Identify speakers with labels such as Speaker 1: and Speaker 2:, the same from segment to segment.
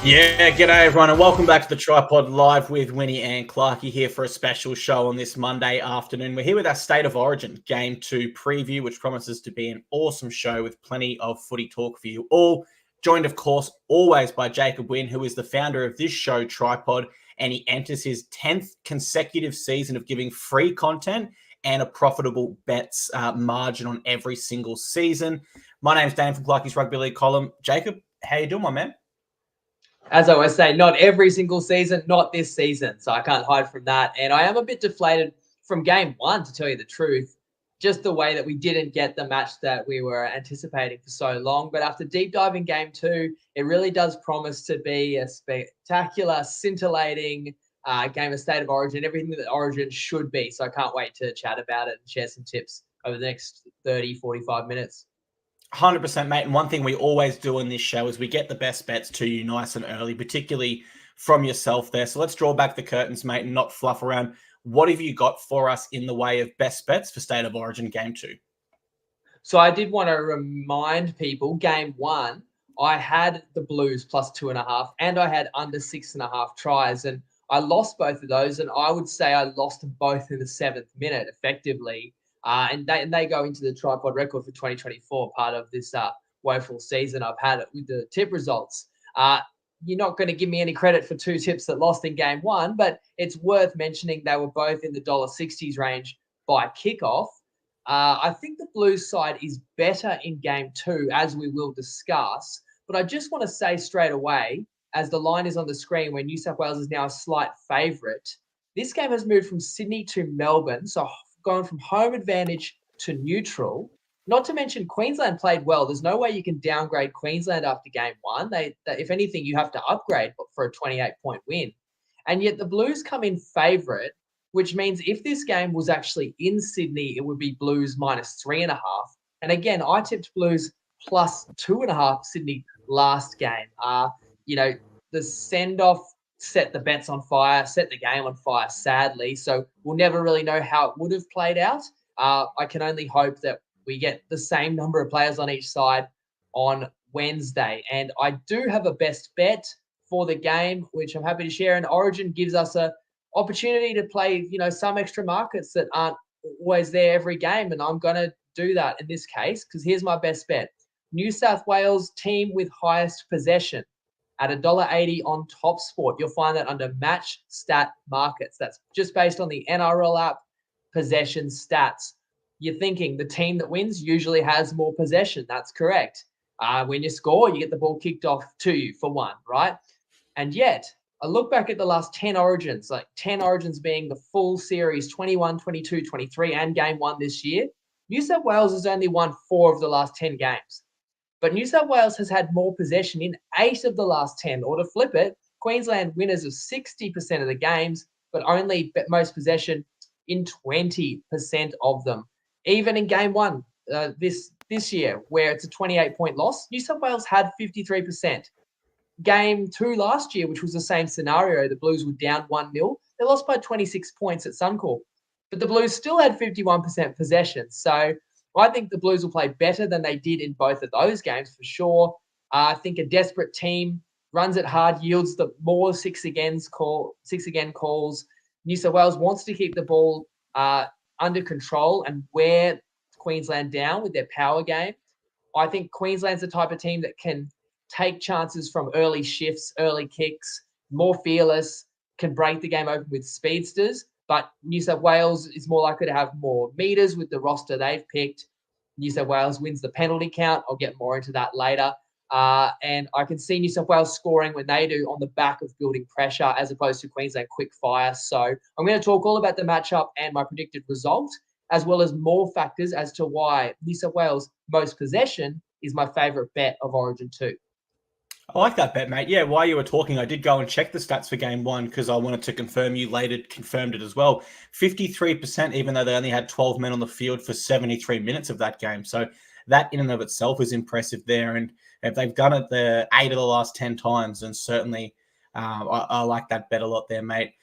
Speaker 1: Yeah, g'day everyone and welcome back to the TryPod Live with Winny and Clarkey here for a special show on this Monday afternoon. We're here with our State of Origin Game 2 preview, which promises to be an awesome show with plenty of footy talk for you all. Joined, of course, always by Jacob Wynn, who is the founder of this show, TryPod, and he enters his 10th consecutive season of giving free content and a profitable bets margin on every single season. My name's Dan from Clarkey's Rugby League column. Jacob, how you doing, my man?
Speaker 2: As I always say, not every single season, not this season. So I can't hide from that. And I am a bit deflated from game one, to tell you the truth. Just the way that we didn't get the match that we were anticipating for so long. But after deep diving game two, it really does promise to be a spectacular, scintillating game of State of Origin, everything that Origin should be. So I can't wait to chat about it and share some tips over the next 30, 45 minutes.
Speaker 1: 100%, mate. And one thing we always do in this show is we get the best bets to you nice and early, particularly from yourself there. So let's draw back the curtains, mate, and not fluff around. What have you got for us in the way of best bets for State of Origin Game 2?
Speaker 2: So I did want to remind people, game one, I had the Blues plus 2.5 and I had under 6.5 tries. And I lost both of those. And I would say I lost them both in the 7th minute effectively. And they go into the TryPod record for 2024, part of this woeful season I've had with the tip results. You're not going to give me any credit for two tips that lost in game one, but it's worth mentioning they were both in the $60s range by kickoff. I think the Blues side is better in game two, as we will discuss. But I just want to say straight away, as the line is on the screen, where New South Wales is now a slight favourite, this game has moved from Sydney to Melbourne, so going from home advantage to neutral. Not to mention Queensland played well. There's no way you can downgrade Queensland after game one. They if anything, you have to upgrade for a 28-point win. And yet the Blues come in favourite, which means if this game was actually in Sydney, it would be Blues minus 3.5. And again, I tipped Blues plus 2.5 Sydney last game. The send-off set the bets on fire, set the game on fire, sadly. So we'll never really know how it would have played out. I can only hope that we get the same number of players on each side on Wednesday. And I do have a best bet for the game, which I'm happy to share. And Origin gives us a opportunity to play, some extra markets that aren't always there every game. And I'm going to do that in this case, because here's my best bet. New South Wales team with highest possession at $1.80 on Top Sport. You'll find that under match stat markets. That's just based on the NRL app possession stats. You're thinking the team that wins usually has more possession. That's correct. When you score, you get the ball kicked off to you for one, right? And yet, I look back at the last 10 Origins, like 10 Origins being the full series, 21, 22, 23, and game one this year. New South Wales has only won 4 of the last 10 games. But New South Wales has had more possession in 8 of the last 10. Or to flip it, Queensland winners of 60% of the games, but only most possession in 20% of them. Even in game one this year, where it's a 28-point loss, New South Wales had 53%. Game 2 last year, which was the same scenario, the Blues were down 1-0. They lost by 26 points at Suncorp. But the Blues still had 51% possession. So I think the Blues will play better than they did in both of those games for sure. I think a desperate team runs it hard, yields the more six again calls. New South Wales wants to keep the ball under control and wear Queensland down with their power game. I think Queensland's the type of team that can take chances from early shifts, early kicks, more fearless, can break the game open with speedsters. But New South Wales is more likely to have more meters with the roster they've picked. New South Wales wins the penalty count. I'll get more into that later. And I can see New South Wales scoring when they do on the back of building pressure as opposed to Queensland quick fire. So I'm going to talk all about the matchup and my predicted result, as well as more factors as to why New South Wales most possession is my favourite bet of Origin 2.
Speaker 1: I like that bet, mate. Yeah, while you were talking, I did go and check the stats for game one because I wanted to confirm. You later confirmed it as well. 53%, even though they only had 12 men on the field for 73 minutes of that game. So that in and of itself is impressive there. And if they've done it the 8 of the last 10 times, then certainly I like that bet a lot there, mate.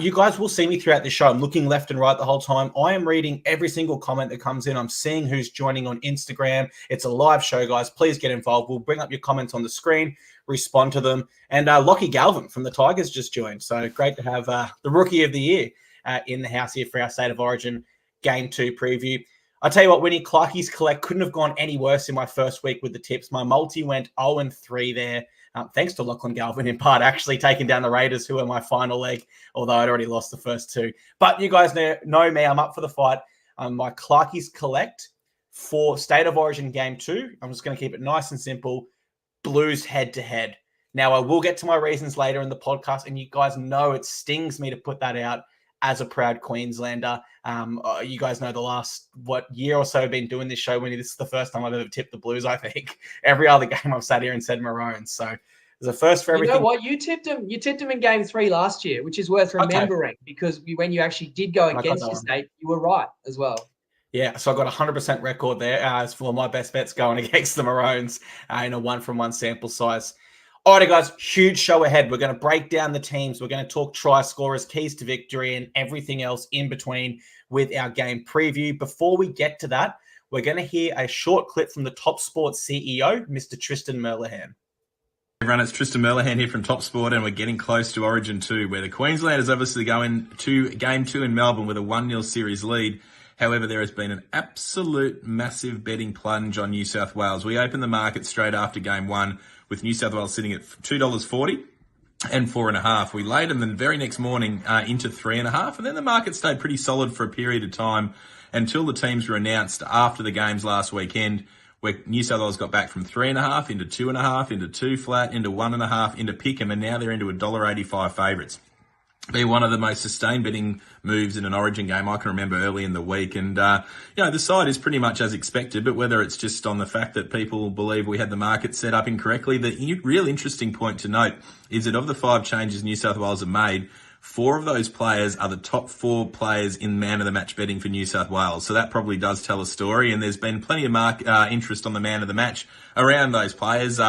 Speaker 1: You guys will see me throughout the show. I'm looking left and right the whole time. I am reading every single comment that comes in. I'm seeing who's joining on Instagram. It's a live show, guys. Please get involved. We'll bring up your comments on the screen, respond to them. And Lockie Galvin from the Tigers just joined. So great to have the Rookie of the Year in the house here for our State of Origin Game 2 preview. I'll tell you what, Winny Clarkey's collect couldn't have gone any worse in my first week with the tips. My multi went 0-3 there. Thanks to Lachlan Galvin, in part, actually taking down the Raiders, who are my final leg, although I'd already lost the first two. But you guys know me. I'm up for the fight. My Clarkey's collect for State of Origin Game 2. I'm just going to keep it nice and simple. Blues head-to-head. Now, I will get to my reasons later in the podcast, and you guys know it stings me to put that out as a proud Queenslander. You guys know the last, year or so I've been doing this show, Winnie. This is the first time I've ever tipped the Blues, I think. Every other game I've sat here and said Maroons. So there's a first for everything.
Speaker 2: You know what? You tipped them in Game 3 last year, which is worth remembering because when you actually did go against your state, you were right as well.
Speaker 1: Yeah, so I got 100% record there as for my best bets going against the Maroons in a 1-from-1 sample size. All right, guys, huge show ahead. We're going to break down the teams. We're going to talk try scorers, keys to victory, and everything else in between with our game preview. Before we get to that, we're going to hear a short clip from the Top Sport CEO, Mr. Tristan Merlehan.
Speaker 3: Everyone, it's Tristan Merlehan here from Top Sport, and we're getting close to Origin 2, where the Queenslanders obviously go into Game 2 in Melbourne with a 1-0 series lead. However, there has been an absolute massive betting plunge on New South Wales. We opened the market straight after Game 1 with New South Wales sitting at $2.40 and 4.5. We laid them the very next morning into 3.5, and then the market stayed pretty solid for a period of time until the teams were announced after the games last weekend, where New South Wales got back from 3.5 into 2.5, into 2 flat, into 1.5, into pick'em, and now they're into $1.85 favourites. Be one of the most sustained betting moves in an Origin game I can remember early in the week. And, the side is pretty much as expected, but whether it's just on the fact that people believe we had the market set up incorrectly, the real interesting point to note is that of the 5 changes New South Wales have made, 4 of those players are the top 4 players in man of the match betting for New South Wales. So that probably does tell a story. And there's been plenty of interest on the man of the match around those players.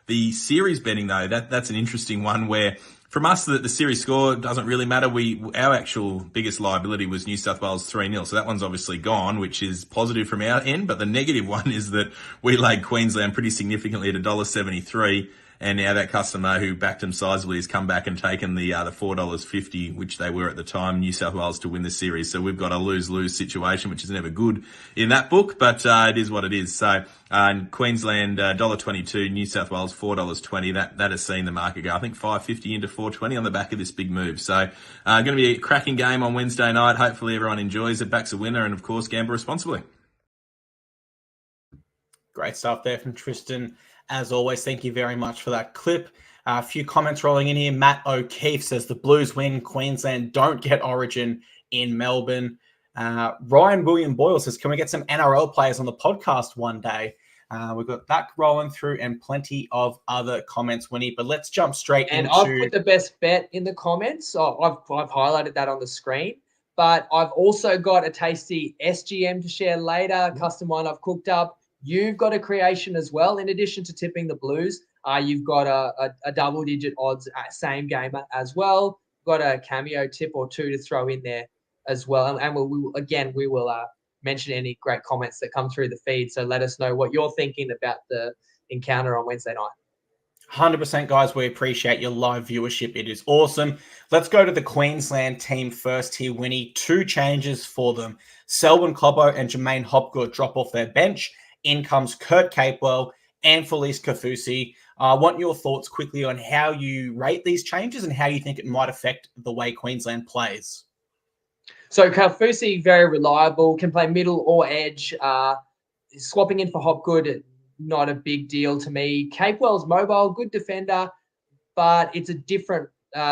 Speaker 3: The series betting, though, that's an interesting one where, from us, the series score doesn't really matter. Our actual biggest liability was New South Wales 3-0. So that one's obviously gone, which is positive from our end. But the negative one is that we laid Queensland pretty significantly at $1.73. And now that customer who backed them sizably has come back and taken the $4.50, which they were at the time, New South Wales to win the series. So we've got a lose-lose situation, which is never good in that book, but it is what it is. So Queensland $1.22, New South Wales $4.20. That has seen the market go, I think, $5.50 into $4.20 on the back of this big move. So going to be a cracking game on Wednesday night. Hopefully everyone enjoys it, backs a winner, and of course gamble responsibly.
Speaker 1: Great stuff there from Tristan. As always, thank you very much for that clip. A few comments rolling in here. Matt O'Keefe says the Blues win. Queensland don't get Origin in Melbourne. Ryan William Boyle says, can we get some NRL players on the podcast one day? We've got that rolling through and plenty of other comments, Winnie. But let's jump straight into...
Speaker 2: I've put the best bet in the comments. I've highlighted that on the screen. But I've also got a tasty SGM to share later, custom one I've cooked up. You've got a creation as well. In addition to tipping the Blues, you've got a double-digit odds same gamer as well. Got a cameo tip or 2 to throw in there as well. And we will mention any great comments that come through the feed. So let us know what you're thinking about the encounter on Wednesday night.
Speaker 1: 100%, guys. We appreciate your live viewership. It is awesome. Let's go to the Queensland team first here, Winnie. 2 changes for them. Selwyn Cobbo and Jermaine Hopgood drop off their bench. In comes Kurt Capewell and Felice Kaufusi. I want your thoughts quickly on how you rate these changes and how you think it might affect the way Queensland plays.
Speaker 2: So Kaufusi, very reliable, can play middle or edge. Swapping in for Hopgood, not a big deal to me. Capewell's mobile, good defender, but it's a different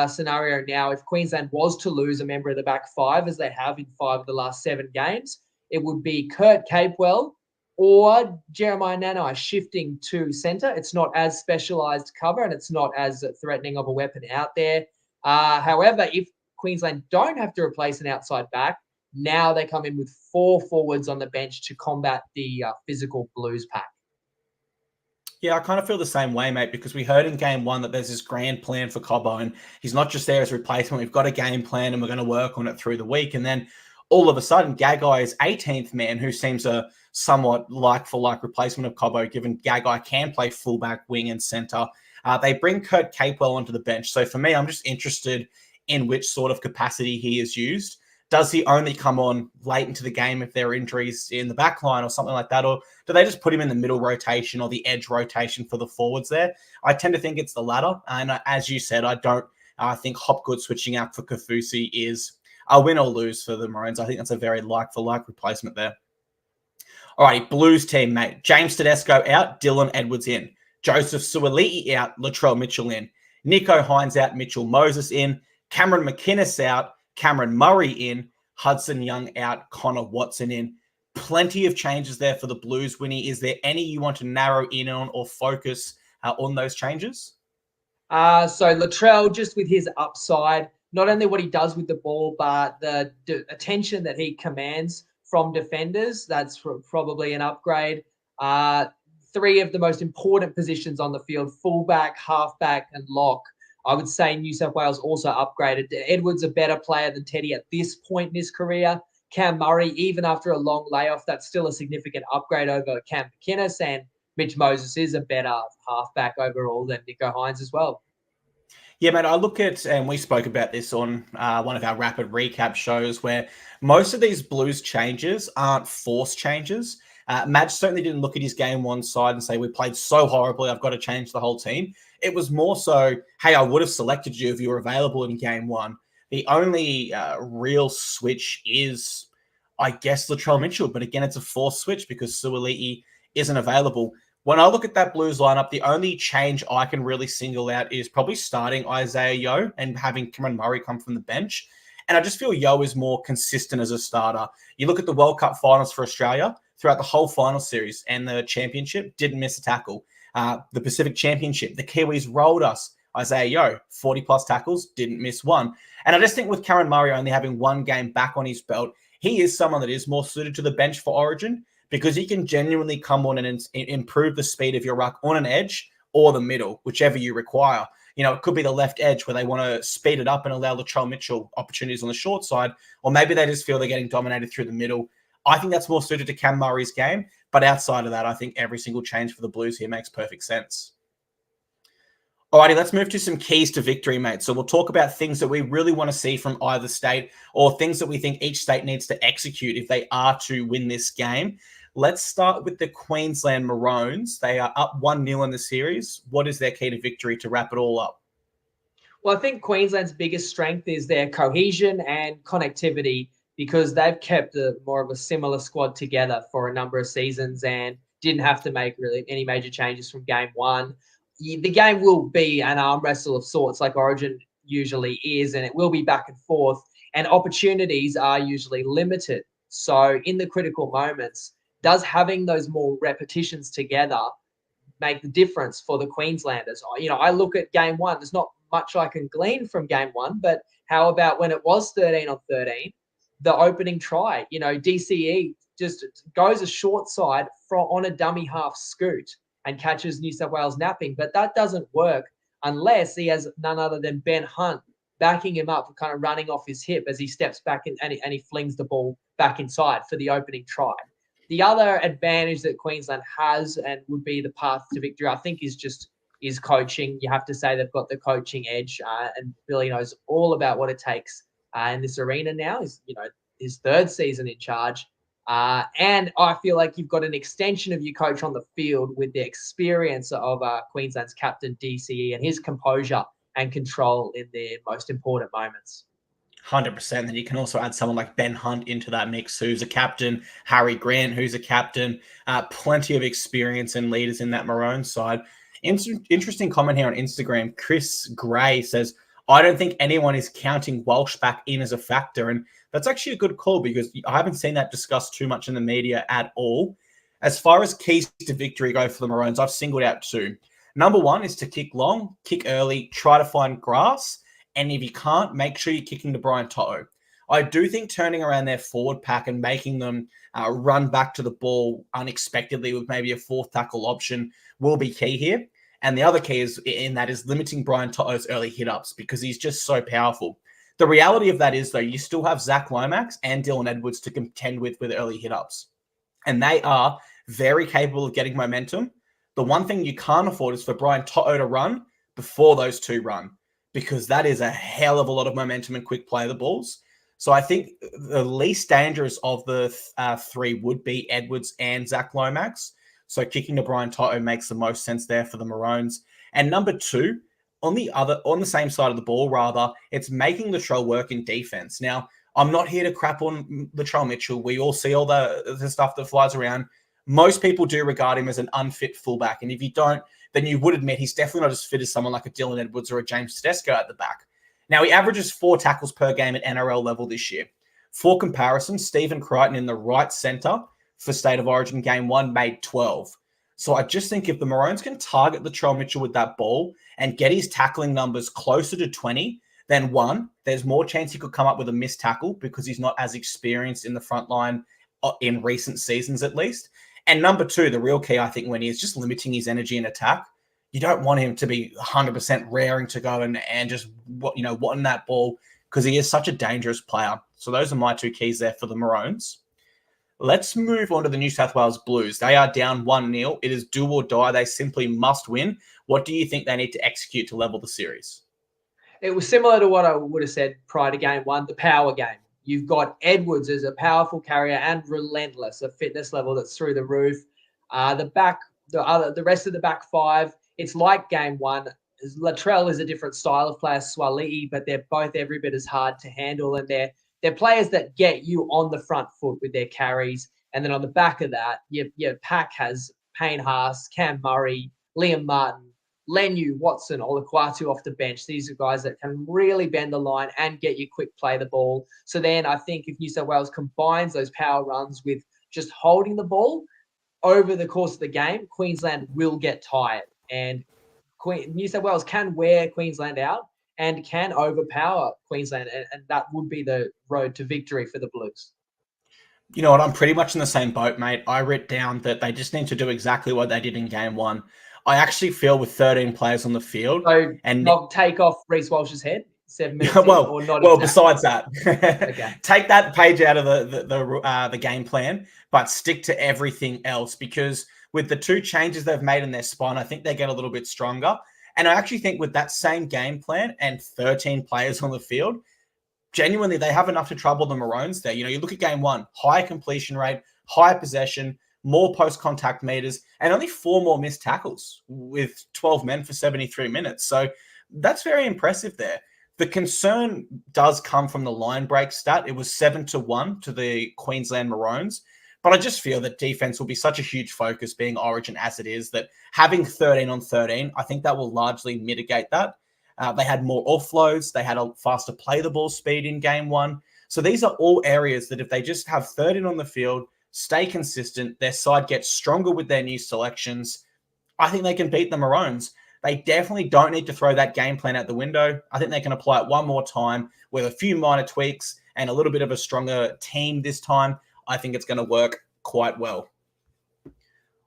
Speaker 2: scenario now. If Queensland was to lose a member of the back 5, as they have in 5 of the last 7 games, it would be Kurt Capewell or Jeremiah Nanai shifting to centre. It's not as specialised cover and it's not as threatening of a weapon out there. However, if Queensland don't have to replace an outside back, now they come in with 4 forwards on the bench to combat the physical Blues pack.
Speaker 1: Yeah, I kind of feel the same way, mate, because we heard in game one that there's this grand plan for Cobbo, and he's not just there as a replacement. We've got a game plan and we're going to work on it through the week. And then all of a sudden, Gagai is 18th man, who seems a somewhat like-for-like replacement of Cobbo, given Gagai can play fullback, wing, and centre. They bring Kurt Capewell onto the bench. So for me, I'm just interested in which sort of capacity he is used. Does he only come on late into the game if there are injuries in the back line or something like that? Or do they just put him in the middle rotation or the edge rotation for the forwards there? I tend to think it's the latter. And as you said, I think Hopgood switching out for Kafusi is a win or lose for the Maroons. I think that's a very like-for-like replacement there. All right, Blues team, mate. James Tedesco out, Dylan Edwards in. Joseph Suaalii out, Latrell Mitchell in. Nico Hines out, Mitchell Moses in. Cameron McInnes out, Cameron Murray in. Hudson Young out, Connor Watson in. Plenty of changes there for the Blues, Winnie. Is there any you want to narrow in on or focus on those changes?
Speaker 2: So Latrell, just with his upside, not only what he does with the ball, but the attention that he commands from defenders, that's probably an upgrade. Three of the most important positions on the field, fullback, halfback, and lock. I would say New South Wales also upgraded. Edwards a better player than Teddy at this point in his career. Cam Murray, even after a long layoff, that's still a significant upgrade over Cam McInnes, and Mitch Moses is a better halfback overall than Nico Hines as well.
Speaker 1: Yeah, mate, I look at, and we spoke about this on one of our rapid recap shows, where most of these Blues changes aren't forced changes. Madge certainly didn't look at his game one side and say, we played so horribly, I've got to change the whole team. It was more so, hey, I would have selected you if you were available in game one. The only real switch is, I guess, Latrell Mitchell. But again, it's a forced switch because Suaalii isn't available. When I look at that Blues lineup, the only change I can really single out is probably starting Isaiah Yeo and having Cameron Murray come from the bench. And I just feel Yeo is more consistent as a starter. You look at the World Cup finals for Australia, throughout the whole final series and the championship, didn't miss a tackle. The Pacific Championship, the Kiwis rolled us. Isaiah Yeo, 40-plus tackles, didn't miss one. And I just think with Cameron Murray only having one game back on his belt, he is someone that is more suited to the bench for Origin because he can genuinely come on and improve the speed of your ruck on an edge or the middle, whichever you require. You know, it could be the left edge where they want to speed it up and allow Latrell Mitchell opportunities on the short side, or maybe they just feel they're getting dominated through the middle. I think that's more suited to Cam Murray's game. But outside of that, I think every single change for the Blues here makes perfect sense. Alrighty, let's move to some keys to victory, mate. So we'll talk about things that we really want to see from either state or things that we think each state needs to execute if they are to win this game. Let's start with the Queensland Maroons. They are up 1-0 in the series. What is their key to victory to wrap it all up?
Speaker 2: Well, I think Queensland's biggest strength is their cohesion and connectivity, because they've kept more of a similar squad together for a number of seasons and didn't have to make really any major changes from game one. The game will be an arm wrestle of sorts like Origin usually is, and it will be back and forth, and opportunities are usually limited. So in the critical moments, does having those more repetitions together make the difference for the Queenslanders? You know, I look at game one, there's not much I can glean from game one, but how about when it was 13-on-13? The opening try, you know, DCE just goes a short side on a dummy half scoot and catches New South Wales napping. But that doesn't work unless he has none other than Ben Hunt backing him up and kind of running off his hip as he steps back and he flings the ball back inside for the opening try. The other advantage that Queensland has and would be the path to victory, I think, is coaching. You have to say they've got the coaching edge and Billy knows all about what it takes in this arena now. Is, you know, his third season in charge. And I feel like you've got an extension of your coach on the field with the experience of Queensland's captain, DCE, and his composure and control in their most important moments.
Speaker 1: 100%. And you can also add someone like Ben Hunt into that mix, who's a captain, Harry Grant, who's a captain, plenty of experience and leaders in that Maroon side. Interesting comment here on Instagram. Chris Gray says, I don't think anyone is counting Walsh back in as a factor. And that's actually a good call because I haven't seen that discussed too much in the media at all. As far as keys to victory go for the Maroons, I've singled out two. Number one is to kick long, kick early, try to find grass. And if you can't, make sure you're kicking to Brian To'o. I do think turning around their forward pack and making them run back to the ball unexpectedly with maybe a fourth tackle option will be key here. And the other key is limiting Brian To'o's early hit-ups because he's just so powerful. The reality of that is, though, you still have Zach Lomax and Dylan Edwards to contend with early hit-ups. And they are very capable of getting momentum. The one thing you can't afford is for Brian To'o to run before those two run, because that is a hell of a lot of momentum and quick play of the balls. So I think the least dangerous of the three would be Edwards and Zach Lomax. So kicking to Brian To'o makes the most sense there for the Maroons. And number two, on the same side of the ball, rather, it's making Latrell work in defense. Now, I'm not here to crap on Latrell Mitchell. We all see all the stuff that flies around. Most people do regard him as an unfit fullback. And if you don't, then you would admit he's definitely not as fit as someone like a Dylan Edwards or a James Tedesco at the back. Now, he averages 4 tackles per game at NRL level this year. For comparison, Stephen Crichton in the right centre for State of Origin Game 1 made 12. So I just think if the Maroons can target Latrell Mitchell with that ball and get his tackling numbers closer to 20, then one, there's more chance he could come up with a missed tackle because he's not as experienced in the front line in recent seasons at least. And number two, the real key, I think, when he is just limiting his energy in attack. You don't want him to be 100% raring to go and just, wanting that ball because he is such a dangerous player. So those are my two keys there for the Maroons. Let's move on to the New South Wales Blues. They are down 1-0. It is do or die. They simply must win. What do you think they need to execute to level the series?
Speaker 2: It was similar to what I would have said prior to Game 1, the power game. You've got Edwards as a powerful carrier and relentless, a fitness level that's through the roof. The rest of the back five, it's like Game 1. Latrell is a different style of player, Swali'i, but they're both every bit as hard to handle, and they're players that get you on the front foot with their carries. And then on the back of that, your pack has Payne Haas, Cam Murray, Liam Martin, Lenu, Watson, Olaquatu off the bench. These are guys that can really bend the line and get you quick play the ball. So then I think if New South Wales combines those power runs with just holding the ball over the course of the game, Queensland will get tired. And New South Wales can wear Queensland out and can overpower Queensland. And that would be the road to victory for the Blues.
Speaker 1: You know what? I'm pretty much in the same boat, mate. I wrote down that they just need to do exactly what they did in Game 1. I actually feel with 13 players on the field,
Speaker 2: and not take off Reece Walsh's head 7 minutes.
Speaker 1: Well,
Speaker 2: or not
Speaker 1: besides that,
Speaker 2: okay.
Speaker 1: Take that page out of the game plan, but stick to everything else because with the two changes they've made in their spine, I think they get a little bit stronger. And I actually think with that same game plan and 13 players on the field, genuinely they have enough to trouble the Maroons there. You look at Game 1, high completion rate, high possession, more post-contact meters, and only 4 more missed tackles with 12 men for 73 minutes. So that's very impressive there. The concern does come from the line break stat. It was 7-1 to the Queensland Maroons. But I just feel that defense will be such a huge focus being Origin as it is that having 13 on 13, I think that will largely mitigate that. They had more offloads. They had a faster play the ball speed in Game 1. So these are all areas that if they just have 13 on the field, stay consistent, their side gets stronger with their new selections, I think they can beat the Maroons. They definitely don't need to throw that game plan out the window. I think they can apply it one more time with a few minor tweaks and a little bit of a stronger team this time. I think it's going to work quite well.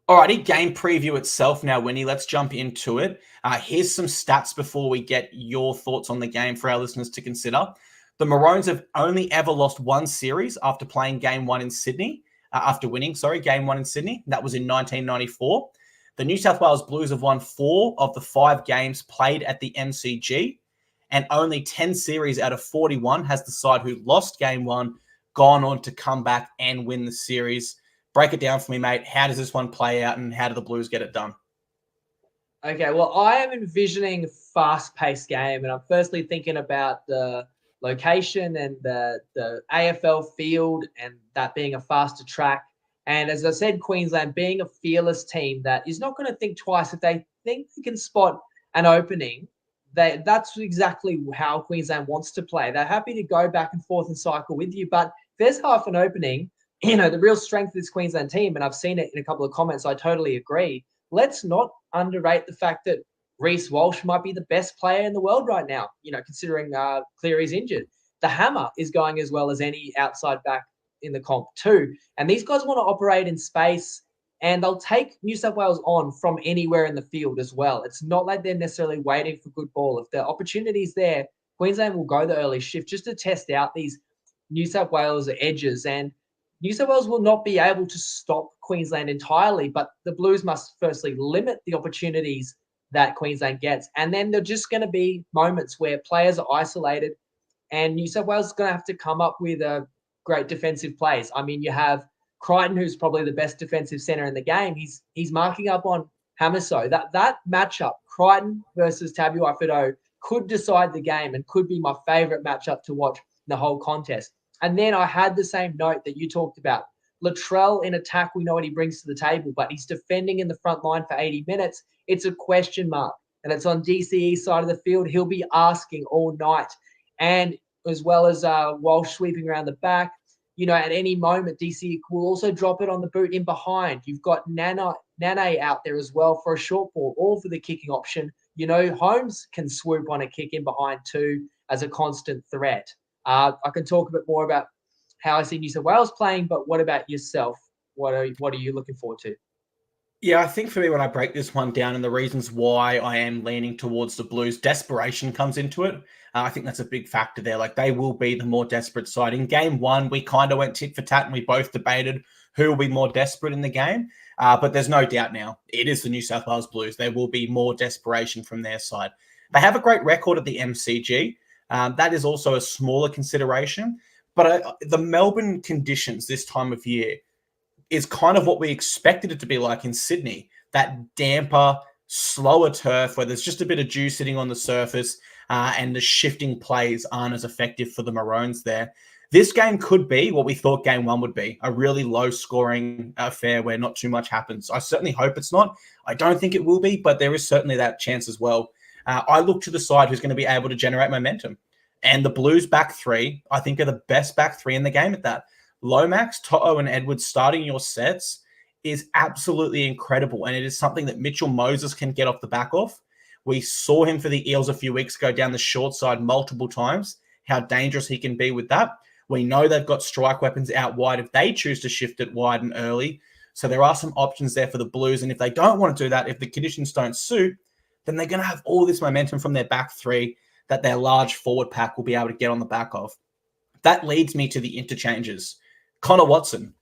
Speaker 1: Alrighty, game preview itself now, Winnie. Let's jump into it. Here's some stats before we get your thoughts on the game for our listeners to consider. The Maroons have only ever lost one series after playing Game 1 in Sydney. After winning, Game 1 in Sydney. That was in 1994. The New South Wales Blues have won 4 of the 5 games played at the MCG, and only 10 series out of 41 has the side who lost Game 1 gone on to come back and win the series. Break it down for me, mate. How does this one play out, and how do the Blues get it done?
Speaker 2: Okay, well, I am envisioning a fast-paced game, and I'm firstly thinking about the location and the AFL field and that being a faster track. And as I said, Queensland being a fearless team that is not going to think twice if they think they can spot an opening. That's exactly how Queensland wants to play. They're happy to go back and forth and cycle with you, but if there's half an opening, the real strength of this Queensland team, and I've seen it in a couple of comments, I totally agree. Let's not underrate the fact that Reece Walsh might be the best player in the world right now, considering Cleary's injured. the hammer is going as well as any outside back in the comp too. And these guys want to operate in space, and they'll take New South Wales on from anywhere in the field as well. It's not like they're necessarily waiting for good ball. If the opportunity's there, Queensland will go the early shift just to test out these New South Wales edges. And New South Wales will not be able to stop Queensland entirely, but the Blues must firstly limit the opportunities that Queensland gets. And then there're just going to be moments where players are isolated, and New South Wales is going to have to come up with great defensive plays. I mean, you have Crichton, who's probably the best defensive centre in the game. He's marking up on Hamiso. That matchup, Crichton versus Tabuai-Fidow, could decide the game and could be my favourite matchup to watch the whole contest. And then I had the same note that you talked about. Latrell in attack, we know what he brings to the table, but he's defending in the front line for 80 minutes. It's a question mark, and it's on DCE's side of the field. He'll be asking all night. And as well as Walsh sweeping around the back, at any moment, DCE will also drop it on the boot in behind. You've got Nane out there as well for a short ball, all for the kicking option. Holmes can swoop on a kick in behind too as a constant threat. I can talk a bit more about how I see New South Wales playing, but what about yourself? What are you looking forward to?
Speaker 1: Yeah, I think for me, when I break this one down and the reasons why I am leaning towards the Blues, desperation comes into it. I think that's a big factor there. Like, they will be the more desperate side. In game one, we kind of went tit for tat and we both debated who will be more desperate in the game. But there's no doubt now, it is the New South Wales Blues. There will be more desperation from their side. They have a great record at the MCG. That is also a smaller consideration. But the Melbourne conditions this time of year is kind of what we expected it to be like in Sydney. That damper, slower turf where there's just a bit of dew sitting on the surface and the shifting plays aren't as effective for the Maroons there. This game could be what we thought game one would be, a really low-scoring affair where not too much happens. I certainly hope it's not. I don't think it will be, but there is certainly that chance as well. I look to the side who's going to be able to generate momentum. And the Blues back three, I think, are the best back three in the game at that. Lomax, To'o, and Edwards starting your sets is absolutely incredible. And it is something that Mitchell Moses can get off the back of. We saw him for the Eels a few weeks ago down the short side multiple times, how dangerous he can be with that. We know they've got strike weapons out wide if they choose to shift it wide and early. So there are some options there for the Blues. And if they don't want to do that, if the conditions don't suit, then they're going to have all this momentum from their back three that their large forward pack will be able to get on the back of. That leads me to the interchanges. Connor Watson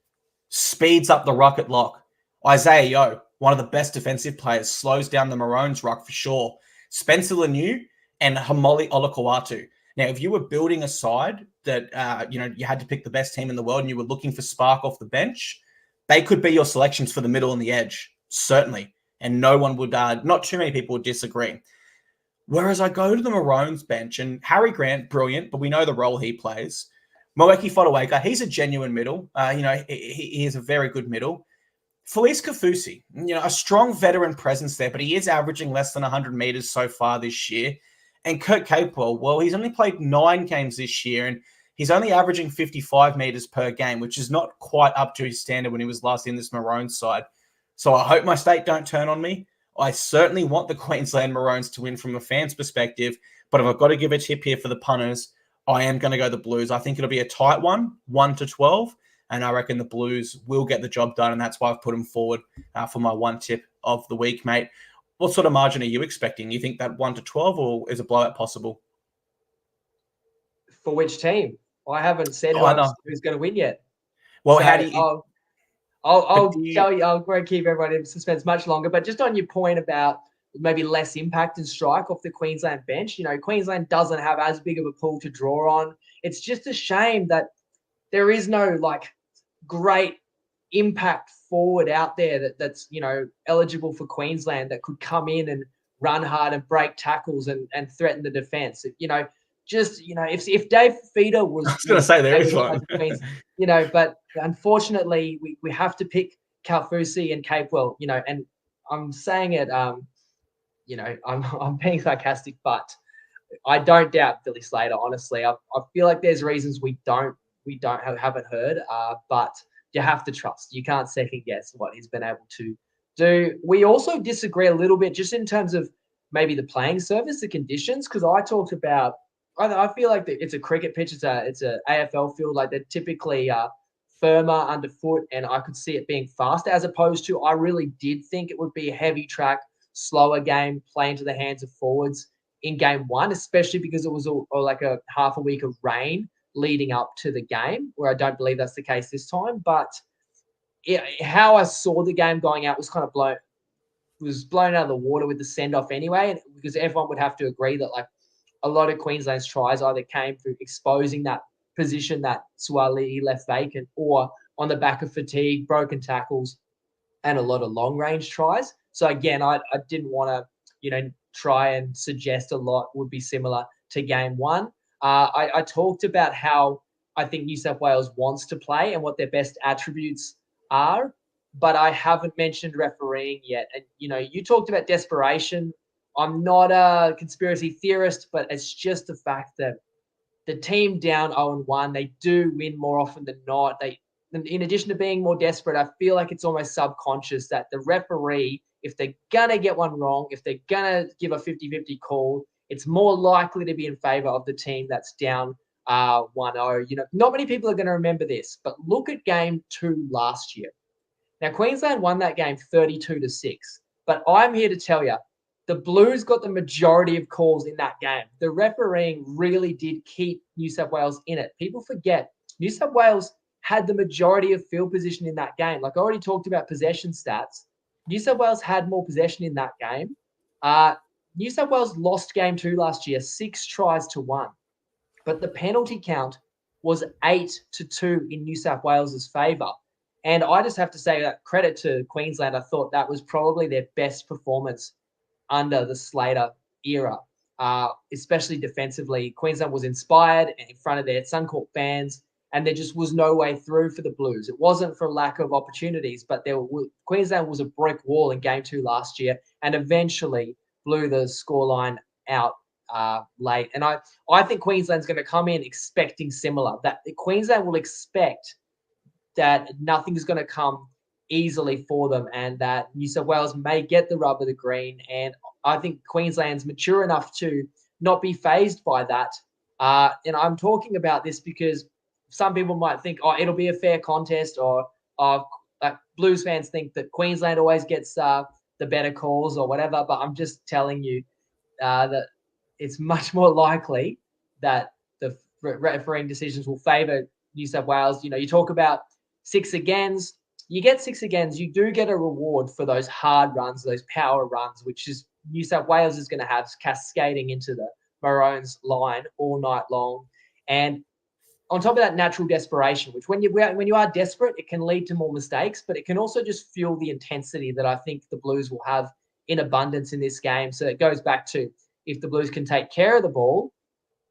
Speaker 1: speeds up the ruck at lock. Isaiah Yeo, one of the best defensive players, slows down the Maroons ruck for sure. Spencer Laniu and Hamoli Olakau'atu. Now, if you were building a side that, you had to pick the best team in the world and you were looking for spark off the bench, they could be your selections for the middle and the edge, certainly. And no one would, not too many people would disagree. Whereas I go to the Maroons bench and Harry Grant, brilliant, but we know the role he plays. Moeki Fotuaika, he's a genuine middle. He is a very good middle. Felice Kafusi, a strong veteran presence there, but he is averaging less than 100 meters so far this year. And Kurt Capewell, well, he's only played 9 games this year, and he's only averaging 55 meters per game, which is not quite up to his standard when he was last in this Maroons side. So I hope my state don't turn on me. I certainly want the Queensland Maroons to win from a fan's perspective, but if I've got to give a tip here for the punters, I am going to go the Blues. I think it'll be a tight one, 1-12, and I reckon the Blues will get the job done, and that's why I've put them forward for my one tip of the week, mate. What sort of margin are you expecting? You think that 1-12, or is a blowout possible?
Speaker 2: For which team? I haven't said who's going to win yet.
Speaker 1: Well,
Speaker 2: so
Speaker 1: how do you...
Speaker 2: I'll tell you, I'll keep everyone in suspense much longer, but just on your point about maybe less impact and strike off the Queensland bench, Queensland doesn't have as big of a pool to draw on. It's just a shame that there is no great impact forward out there that's eligible for Queensland that could come in and run hard and break tackles and threaten the defense. If Dave Feeder was...
Speaker 1: I was going to say there is one.
Speaker 2: But unfortunately, we have to pick Kaufusi and Capewell, and I'm saying it, I'm being sarcastic, but I don't doubt Billy Slater, honestly. I feel like there's reasons we haven't heard, but you have to trust. You can't second guess what he's been able to do. We also disagree a little bit just in terms of maybe the playing surface, the conditions, because I talked about I feel like it's a cricket pitch. It's a AFL field. Like they're typically firmer underfoot, and I could see it being faster as opposed to I really did think it would be a heavy track, slower game, play into the hands of forwards in game one, especially because it was like a half a week of rain leading up to the game, where I don't believe that's the case this time. But how I saw the game going out was kind of blown out of the water with the send off anyway, because everyone would have to agree that like a lot of Queensland's tries either came through exposing that position that Suaalii left vacant, or on the back of fatigue, broken tackles, and a lot of long range tries. So again, I didn't want to, try and suggest a lot would be similar to game one. I talked about how I think New South Wales wants to play and what their best attributes are, but I haven't mentioned refereeing yet. And, you talked about desperation. I'm not a conspiracy theorist, but it's just the fact that the team down 0-1, they do win more often than not. In addition to being more desperate, I feel like it's almost subconscious that the referee, if they're going to get one wrong, if they're going to give a 50-50 call, it's more likely to be in favour of the team that's down 1-0. Not many people are going to remember this, but look at game 2 last year. Now, Queensland won that game 32-6, but I'm here to tell you, the Blues got the majority of calls in that game. The refereeing really did keep New South Wales in it. People forget New South Wales had the majority of field position in that game. Like I already talked about possession stats. New South Wales had more possession in that game. New South Wales lost game 2 last year, 6-1. But the penalty count was 8-2 in New South Wales's favour. And I just have to say that credit to Queensland. I thought that was probably their best performance under the Slater era, especially defensively. Queensland was inspired in front of their Suncorp fans, and there just was no way through for the Blues. It wasn't for lack of opportunities, but Queensland was a brick wall in game 2 last year, and eventually blew the scoreline out late. And I think Queensland's going to come in expecting similar. That Queensland will expect that nothing's going to come easily for them, and that New South Wales may get the rub of the green. And I think Queensland's mature enough to not be fazed by that. And I'm talking about this because some people might think, it'll be a fair contest, or Blues fans think that Queensland always gets the better calls or whatever. But I'm just telling you that it's much more likely that the refereeing decisions will favour New South Wales. You talk about 6 agains. You get 6 agains, you do get a reward for those hard runs, those power runs, which is New South Wales is going to have cascading into the Maroons line all night long. And on top of that, natural desperation, which when you are desperate, it can lead to more mistakes, but it can also just fuel the intensity that I think the Blues will have in abundance in this game. So it goes back to if the Blues can take care of the ball,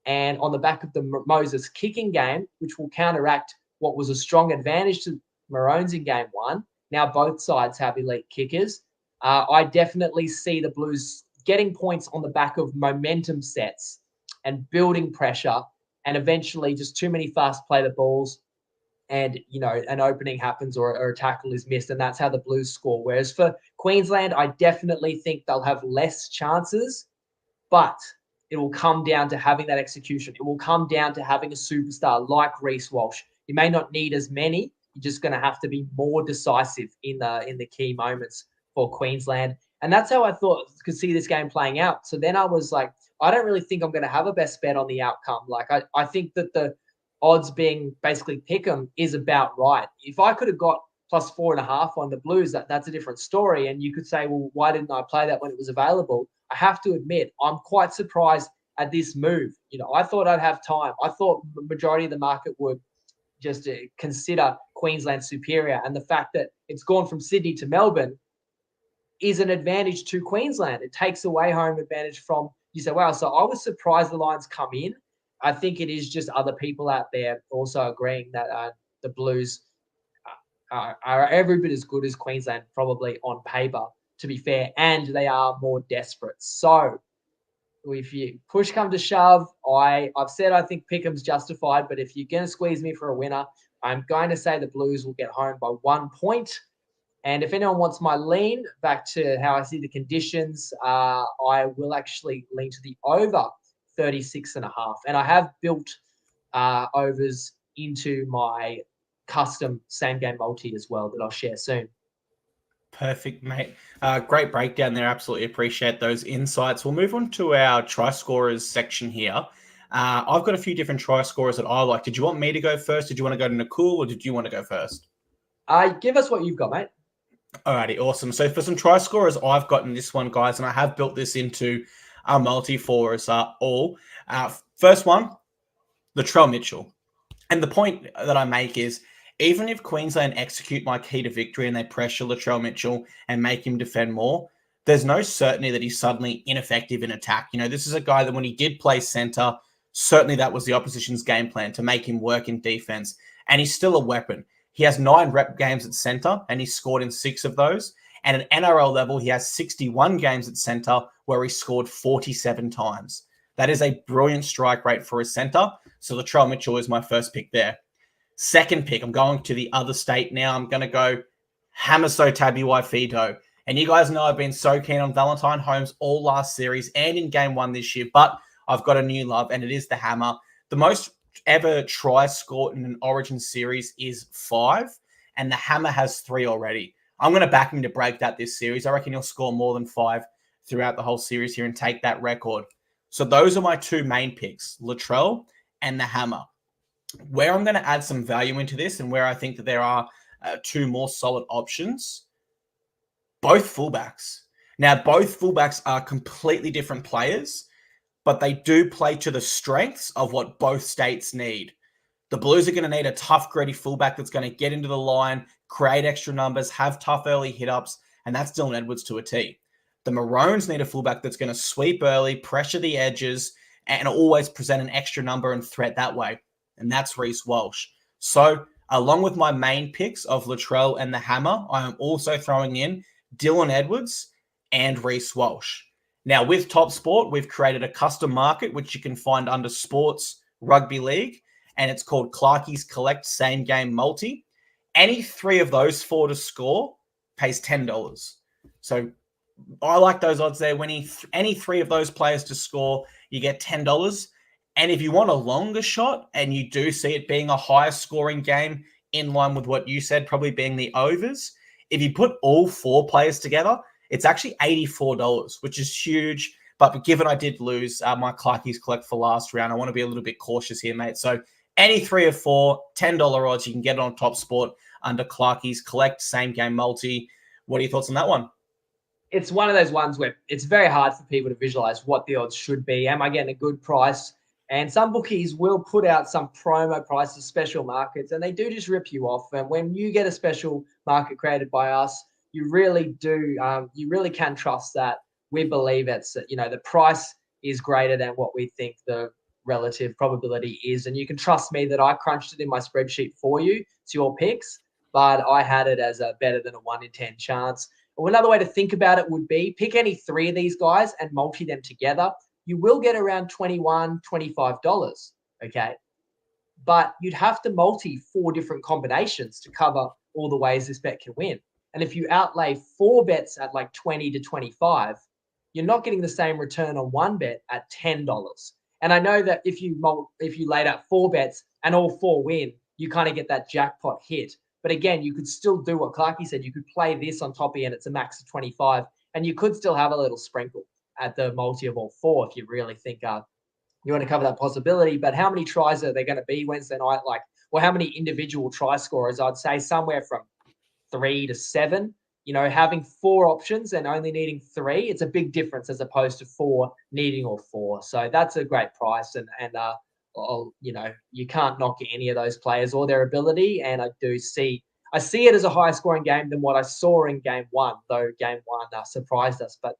Speaker 2: and on the back of the Moses kicking game, which will counteract what was a strong advantage to Maroons in game 1. Now both sides have elite kickers. I definitely see the Blues getting points on the back of momentum sets and building pressure, and eventually just too many fast play the balls, and an opening happens or a tackle is missed, and that's how the Blues score. Whereas for Queensland, I definitely think they'll have less chances, but it will come down to having that execution. It will come down to having a superstar like Reece Walsh. You may not need as many. You're just going to have to be more decisive in the key moments for Queensland. And that's how I could see this game playing out. So then I was like, I don't really think I'm going to have a best bet on the outcome. Like I think that the odds being basically pick 'em is about right. If I could have got plus 4.5 on the Blues, that's a different story. And you could say, well, why didn't I play that when it was available? I have to admit, I'm quite surprised at this move. I thought I'd have time. I thought the majority of the market would just consider Queensland superior, and the fact that it's gone from Sydney to Melbourne is an advantage to Queensland. It takes away home advantage from New South Wales. So I was surprised the lines come in. I think it is just other people out there also agreeing that the Blues are every bit as good as Queensland, probably on paper, to be fair, and they are more desperate. So if you push come to shove, I've said I think Pickham's justified, but if you're going to squeeze me for a winner, I'm going to say the Blues will get home by 1 point. And if anyone wants my lean back to how I see the conditions, I will actually lean to the over 36.5. And I have built overs into my custom same game multi as well that I'll share soon.
Speaker 1: Perfect, mate. Great breakdown there. Absolutely appreciate those insights. We'll move on to our try scorers section here. I've got a few different try scorers that I like. Did you want me to go first? Did you want to go to Nicole, or did you want to go first?
Speaker 2: Give us what you've got, mate.
Speaker 1: Alrighty, awesome. So for some try scorers, I've gotten this one, guys, and I have built this into our multi for us all. First one, Latrell Mitchell. And the point that I make is, even if Queensland execute my key to victory and they pressure Latrell Mitchell and make him defend more, there's no certainty that he's suddenly ineffective in attack. You know, this is a guy that when he did play centre, certainly that was the opposition's game plan to make him work in defense. And he's still a weapon. He has 9 rep games at centre and he scored in 6 of those. And at NRL level, he has 61 games at centre where he scored 47 times. That is a brilliant strike rate for a centre. So Latrell Mitchell is my first pick there. Second pick, I'm going to the other state now. I'm going to go Hamiso Tabuai-Fidow. And you guys know I've been so keen on Valentine Holmes all last series and in game 1 this year, but I've got a new love, and it is the hammer. The most ever try scored in an Origin series is 5, and the hammer has 3 already. I'm going to back him to break that this series. I reckon he'll score more than 5 throughout the whole series here and take that record. So those are my 2 main picks, Latrell and the hammer. Where I'm going to add some value into this and where I think that there are 2 more solid options, both fullbacks. Now, both fullbacks are completely different players, but they do play to the strengths of what both states need. The Blues are going to need a tough, gritty fullback that's going to get into the line, create extra numbers, have tough early hit-ups, and that's Dylan Edwards to a T. The Maroons need a fullback that's going to sweep early, pressure the edges, and always present an extra number and threat that way. And that's Reece Walsh. So, along with my main picks of Latrell and the hammer, I am also throwing in Dylan Edwards and Reece Walsh. Now, with Top Sport, we've created a custom market, which you can find under Sports Rugby League, and it's called Clarkey's Collect Same Game Multi. Any 3 of those 4 to score pays $10. So I like those odds there. When any 3 of those players to score, you get $10. And if you want a longer shot and you do see it being a higher scoring game in line with what you said, probably being the overs, if you put all 4 players together, it's actually $84, which is huge. But given I did lose my Clarkey's Collect for last round, I want to be a little bit cautious here, mate. So any 3 or 4, $10 odds, you can get it on Top Sport under Clarkey's Collect Same Game Multi. What are your thoughts on that one?
Speaker 2: It's one of those ones where it's very hard for people to visualize what the odds should be. Am I getting a good price? And some bookies will put out some promo prices, special markets, and they do just rip you off. And when you get a special market created by us, you really can trust that we believe it's, the price is greater than what we think the relative probability is. And you can trust me that I crunched it in my spreadsheet for you. It's your picks, but I had it as a better than a 1 in 10 chance. Or another way to think about it would be pick any 3 of these guys and multi them together. You will get around $21, $25, okay? But you'd have to multi 4 different combinations to cover all the ways this bet can win. And if you outlay 4 bets at like 20 to 25, you're not getting the same return on 1 bet at $10. And I know that if you laid out 4 bets and all 4 win, you kind of get that jackpot hit. But again, you could still do what Clarkey said. You could play this on top of it, and it's a max of 25, and you could still have a little sprinkle at the multi of all 4 if you really think you want to cover that possibility. But how many tries are there going to be Wednesday night? How many individual try scorers? I'd say somewhere from 3 to 7. Having 4 options and only needing 3, it's a big difference as opposed to 4 needing all 4. So that's a great price, and you can't knock any of those players or their ability. And I see it as a higher scoring game than what I saw in game 1, though game 1 surprised us, but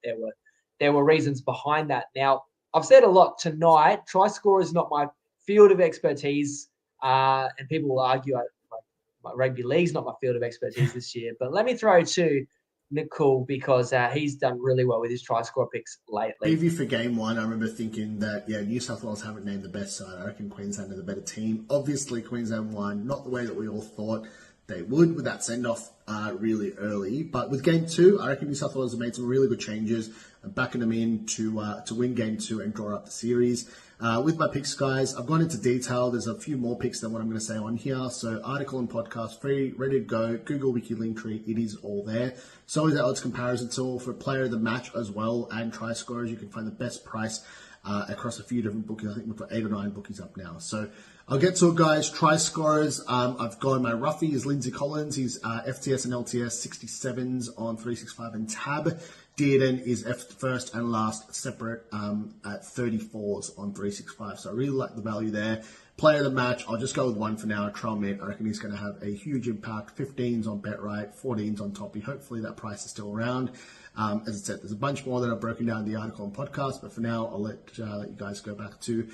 Speaker 2: there were reasons behind that. Now, I've said a lot tonight. Try score is not my field of expertise, and people will argue my rugby league's not my field of expertise this year. But let me throw to Nicole because he's done really well with his try score picks lately.
Speaker 4: Preview for game 1, I remember thinking that, New South Wales haven't named the best side. I reckon Queensland are the better team. Obviously, Queensland won, not the way that we all thought they would with that send-off really early. But with game 2, I reckon New South Wales have made some really good changes, backing them in to win game 2 and draw up the series. With my picks, guys, I've gone into detail. There's a few more picks than what I'm going to say on here. So article and podcast free, ready to go. Google Wiki Linktree, it is all there. So is the odds comparison tool for player of the match as well, and try scorers. You can find the best price across a few different bookies. I think we've got 8 or 9 bookies up now. So I'll get to it, guys. Try scorers. I've gone my roughie is Lindsay Collins. He's FTS and LTS 67s on 365 and tab. Dearden is first and last separate at 34s on 365. So I really like the value there. Player of the match, I'll just go with one for now. Trial Mint, I reckon he's going to have a huge impact. 15s on BetRight, 14s on Toppy. Hopefully that price is still around. As I said, there's a bunch more that I've broken down in the article and podcast, but for now, I'll let you guys go back to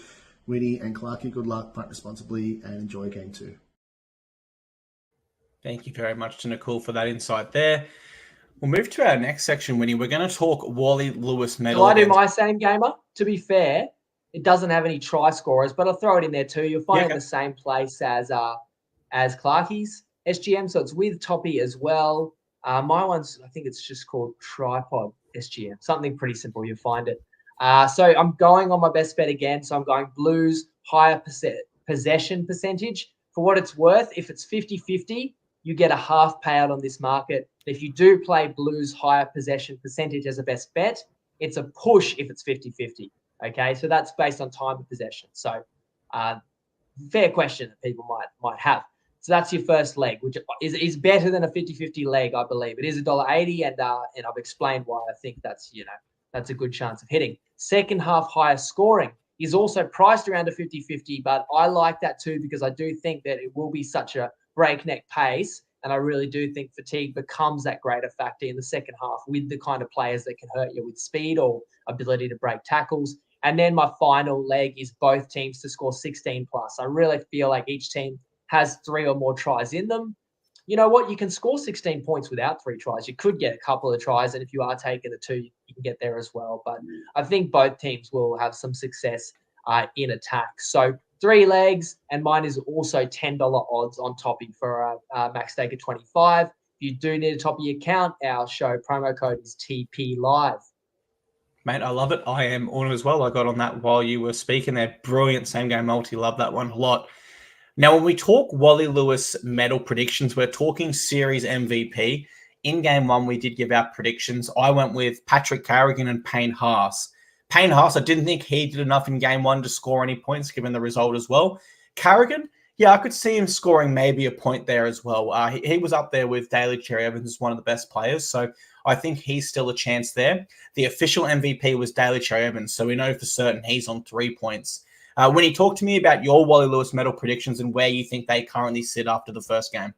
Speaker 4: Winny and Clarkey. Good luck, punt responsibly, and enjoy game 2.
Speaker 1: Thank you very much to Nicole for that insight there. We'll move to our next section, Winnie. We're going to talk Wally Lewis medal.
Speaker 2: Shall I do my same gamer? To be fair, it doesn't have any try scorers, but I'll throw it in there too. You'll find it in the same place as Clarkey's SGM, so it's with Toppy as well. My one's, I think it's just called TryPod SGM, something pretty simple. You'll find it. So I'm going on my best bet again. So I'm going Blues higher possession percentage. For what it's worth, if it's 50-50, you get a half payout on this market. If you do play Blues higher possession percentage as a best bet, it's a push if it's 50-50. Okay, so that's based on time of possession. So fair question that people might have. So that's your first leg, which is better than a 50-50 leg, I believe. It is $1.80, and I've explained why I think that's a good chance of hitting. Second half higher scoring is also priced around a 50-50, but I like that too because I do think that it will be such a breakneck pace, and I really do think fatigue becomes that greater factor in the second half with the kind of players that can hurt you with speed or ability to break tackles. And then my final leg is both teams to score 16 plus. I really feel like each team has 3 or more tries in them. You know what? You can score 16 points without 3 tries. You could get a couple of tries, and if you are taking the 2, you can get there as well. But I think both teams will have some success in attack. So 3 legs, and mine is also $10 odds on Toppy for a max stake of 25. If you do need a Toppy account, our show promo code is TP Live.
Speaker 1: Mate, I love it. I am on as well. I got on that while you were speaking there. Brilliant same game multi. Love that one a lot. Now, when we talk Wally Lewis medal predictions, we're talking series MVP. In game 1, we did give out predictions. I went with Patrick Carrigan and Payne Haas. Payne Haas, I didn't think he did enough in game 1 to score any points, given the result as well. Carrigan, yeah, I could see him scoring maybe a point there as well. He was up there with Daly Cherry Evans, one of the best players, so I think he's still a chance there. The official MVP was Daly Cherry Evans, so we know for certain he's on 3 points. When you talk to me about your Wally Lewis medal predictions and where you think they currently sit after the first game.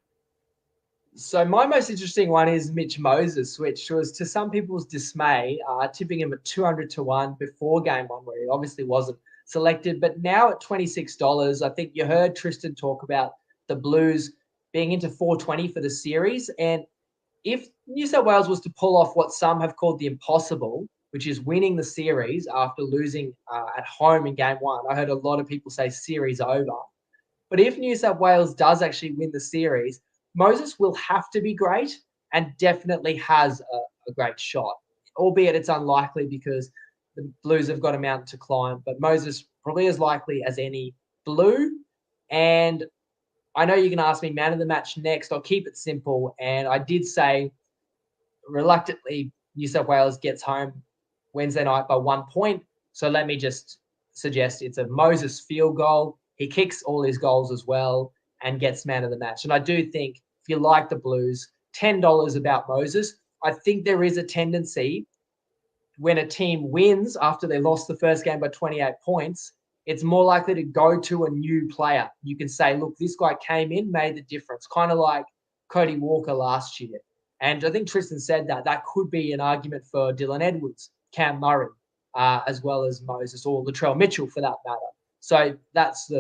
Speaker 2: So my most interesting one is Mitch Moses, which was to some people's dismay, tipping him at 200-1 before game 1, where he obviously wasn't selected. But now at $26, I think you heard Tristan talk about the Blues being into 420 for the series. And if New South Wales was to pull off what some have called the impossible, which is winning the series after losing at home in game 1, I heard a lot of people say series over. But if New South Wales does actually win the series, Moses will have to be great and definitely has a great shot, albeit it's unlikely because the Blues have got a mountain to climb. But Moses probably as likely as any Blue. And I know you're going to ask me man of the match next. I'll keep it simple. And I did say reluctantly New South Wales gets home Wednesday night by 1 point. So let me just suggest it's a Moses field goal. He kicks all his goals as well and gets man of the match. And I do think if you like the Blues, $10 about Moses. I think there is a tendency when a team wins after they lost the first game by 28 points, it's more likely to go to a new player. You can say, look, this guy came in, made the difference, kind of like Cody Walker last year. And I think Tristan said that could be an argument for Dylan Edwards, Cam Murray, as well as Moses or Latrell Mitchell for that matter. So that's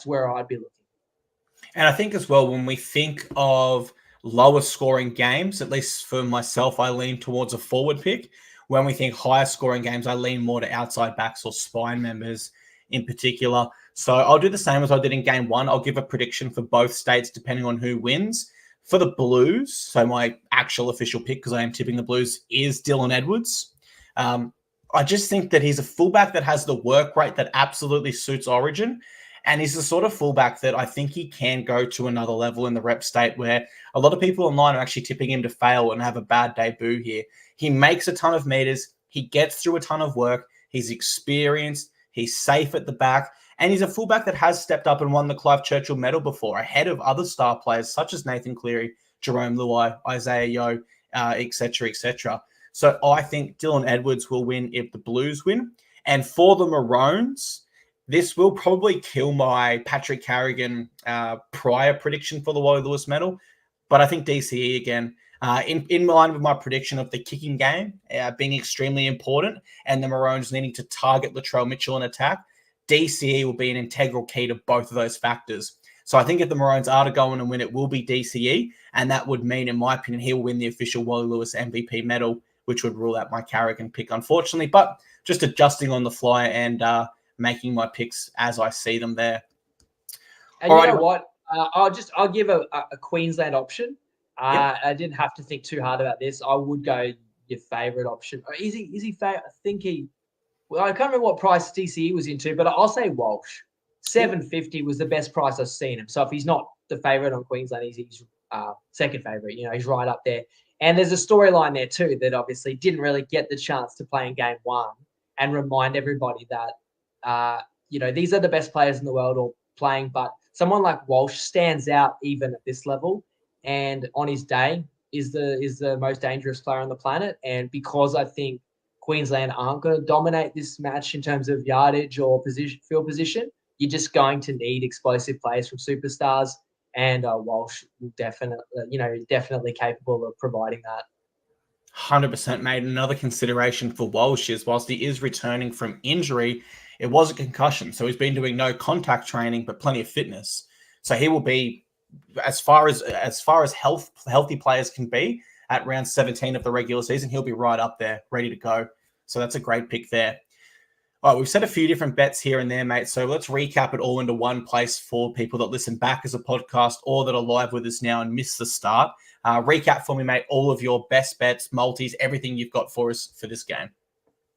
Speaker 2: where I'd be looking.
Speaker 1: And I think as well, when we think of lower scoring games, at least for myself, I lean towards a forward pick. When we think higher scoring games, I lean more to outside backs or spine members in particular. So I'll do the same as I did in game 1. I'll give a prediction for both states depending on who wins. For the Blues, so my actual official pick, because I am tipping the Blues, is Dylan Edwards. I just think that he's a fullback that has the work rate that absolutely suits Origin. And he's the sort of fullback that I think he can go to another level in the rep state, where a lot of people online are actually tipping him to fail and have a bad debut here. He makes a ton of meters. He gets through a ton of work. He's experienced. He's safe at the back. And he's a fullback that has stepped up and won the Clive Churchill medal before, ahead of other star players such as Nathan Cleary, Jerome Luai, Isaiah Yeo, etc., etc. So I think Dylan Edwards will win if the Blues win. And for the Maroons, this will probably kill my Patrick Carrigan prior prediction for the Wally Lewis medal. But I think DCE again, in line with my prediction of the kicking game being extremely important and the Maroons needing to target Latrell Mitchell in attack, DCE will be an integral key to both of those factors. So I think if the Maroons are to go on and win, it will be DCE. And that would mean, in my opinion, he will win the official Wally Lewis MVP medal, which would rule out my Carrigan pick, unfortunately. But just adjusting on the fly and making my picks as I see them there.
Speaker 2: And you know what? I'll give a Queensland option. I didn't have to think too hard about this. I would go your favourite option. Is he favorite? I think well, I can't remember what price DCE was into, but I'll say Walsh. $7.50 was the best price I've seen him. So if he's not the favourite on Queensland, he's second favourite. He's right up there. And there's a storyline there too that obviously didn't really get the chance to play in game one, and remind everybody that these are the best players in the world all playing, but someone like Walsh stands out even at this level, and on his day is the most dangerous player on the planet. And because I think Queensland aren't going to dominate this match in terms of yardage or field position, you're just going to need explosive players from superstars, and Walsh will definitely capable of providing that.
Speaker 1: 100% made. Another consideration for Walsh is, whilst he is returning from injury, it was a concussion. So he's been doing no contact training, but plenty of fitness. So he will be, as far as healthy players can be, at round 17 of the regular season, he'll be right up there, ready to go. So that's a great pick there. All right, we've set a few different bets here and there, mate. So let's recap it all into one place for people that listen back as a podcast or that are live with us now and miss the start. Recap for me, mate, all of your best bets, multis, everything you've got for us for this game.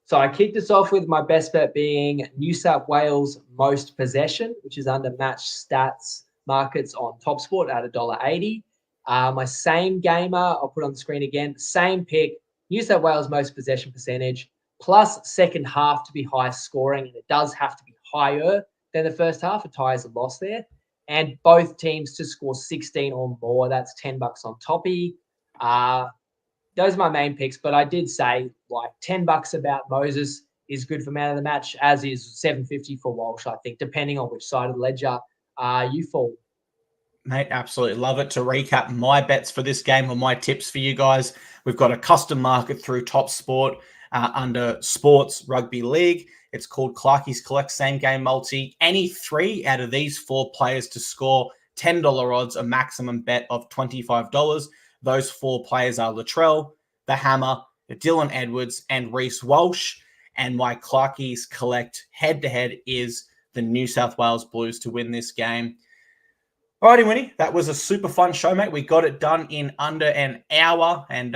Speaker 2: So I kicked this off with my best bet being New South Wales most possession, which is under match stats markets on TopSport at $1.80. My same gamer, I'll put on the screen again, same pick, New South Wales most possession percentage, plus second half to be high scoring, and it does have to be higher than the first half. A tie is a loss there. And both teams to score 16 or more. That's $10 on Toppy. Those are my main picks, but I did say like $10 about Moses is good for man of the match, as is $7.50 for Walsh, I think, depending on which side of the ledger you fall.
Speaker 1: Mate, absolutely love it. To recap my bets for this game or my tips for you guys, we've got a custom market through TopSport under Sports Rugby League. It's called Clarkey's Collect Same Game Multi. Any three out of these four players to score $10 odds, a maximum bet of $25. Those four players are Latrell, the Hammer, Dylan Edwards, and Reece Walsh. And my Clarkey's Collect head-to-head is the New South Wales Blues to win this game. Alrighty, Winnie, that was a super fun show, mate. We got it done in under an hour. And,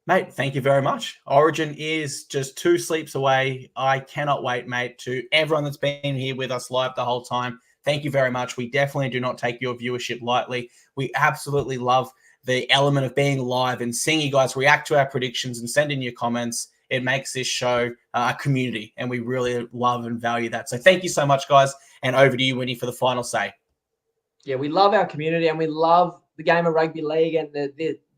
Speaker 1: mate, thank you very much. Origin is just 2 sleeps away. I cannot wait, mate. To everyone that's been here with us live the whole time, thank you very much. We definitely do not take your viewership lightly. We absolutely love the element of being live and seeing you guys react to our predictions and send in your comments. It makes this show a community, and we really love and value that. So thank you so much, guys. And over to you, Winnie, for the final say.
Speaker 2: Yeah, we love our community and we love the game of rugby league, and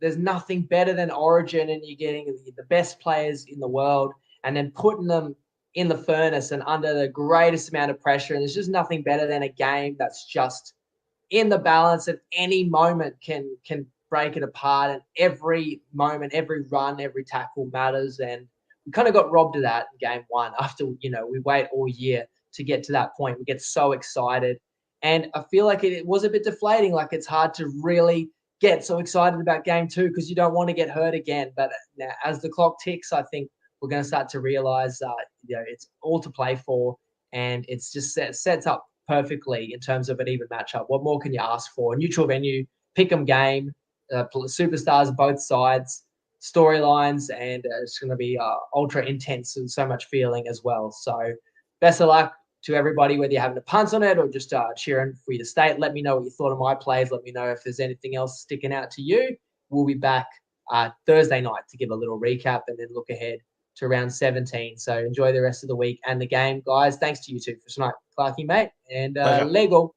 Speaker 2: there's nothing better than Origin, and you're getting the best players in the world and then putting them in the furnace and under the greatest amount of pressure. And there's just nothing better than a game that's just in the balance, at any moment can break it apart, and every moment, every run, every tackle matters. And we kind of got robbed of that in game one after, we wait all year to get to that point. We get so excited. And I feel like it was a bit deflating. Like, it's hard to really get so excited about game two because you don't want to get hurt again. But now, as the clock ticks, I think we're going to start to realize, it's all to play for, and it's just sets up perfectly in terms of an even matchup. What more can you ask for? A neutral venue, pick 'em game, superstars both sides. storylines, and it's going to be ultra intense and so much feeling as well. So best of luck to everybody, whether you're having a punt on it or just cheering for your state. Let me know what you thought of my plays. Let me know if there's anything else sticking out to you. We'll be back Thursday night to give a little recap and then look ahead to round 17. So enjoy the rest of the week and the game, guys. Thanks to you two for tonight, Clarky, mate. And Lego.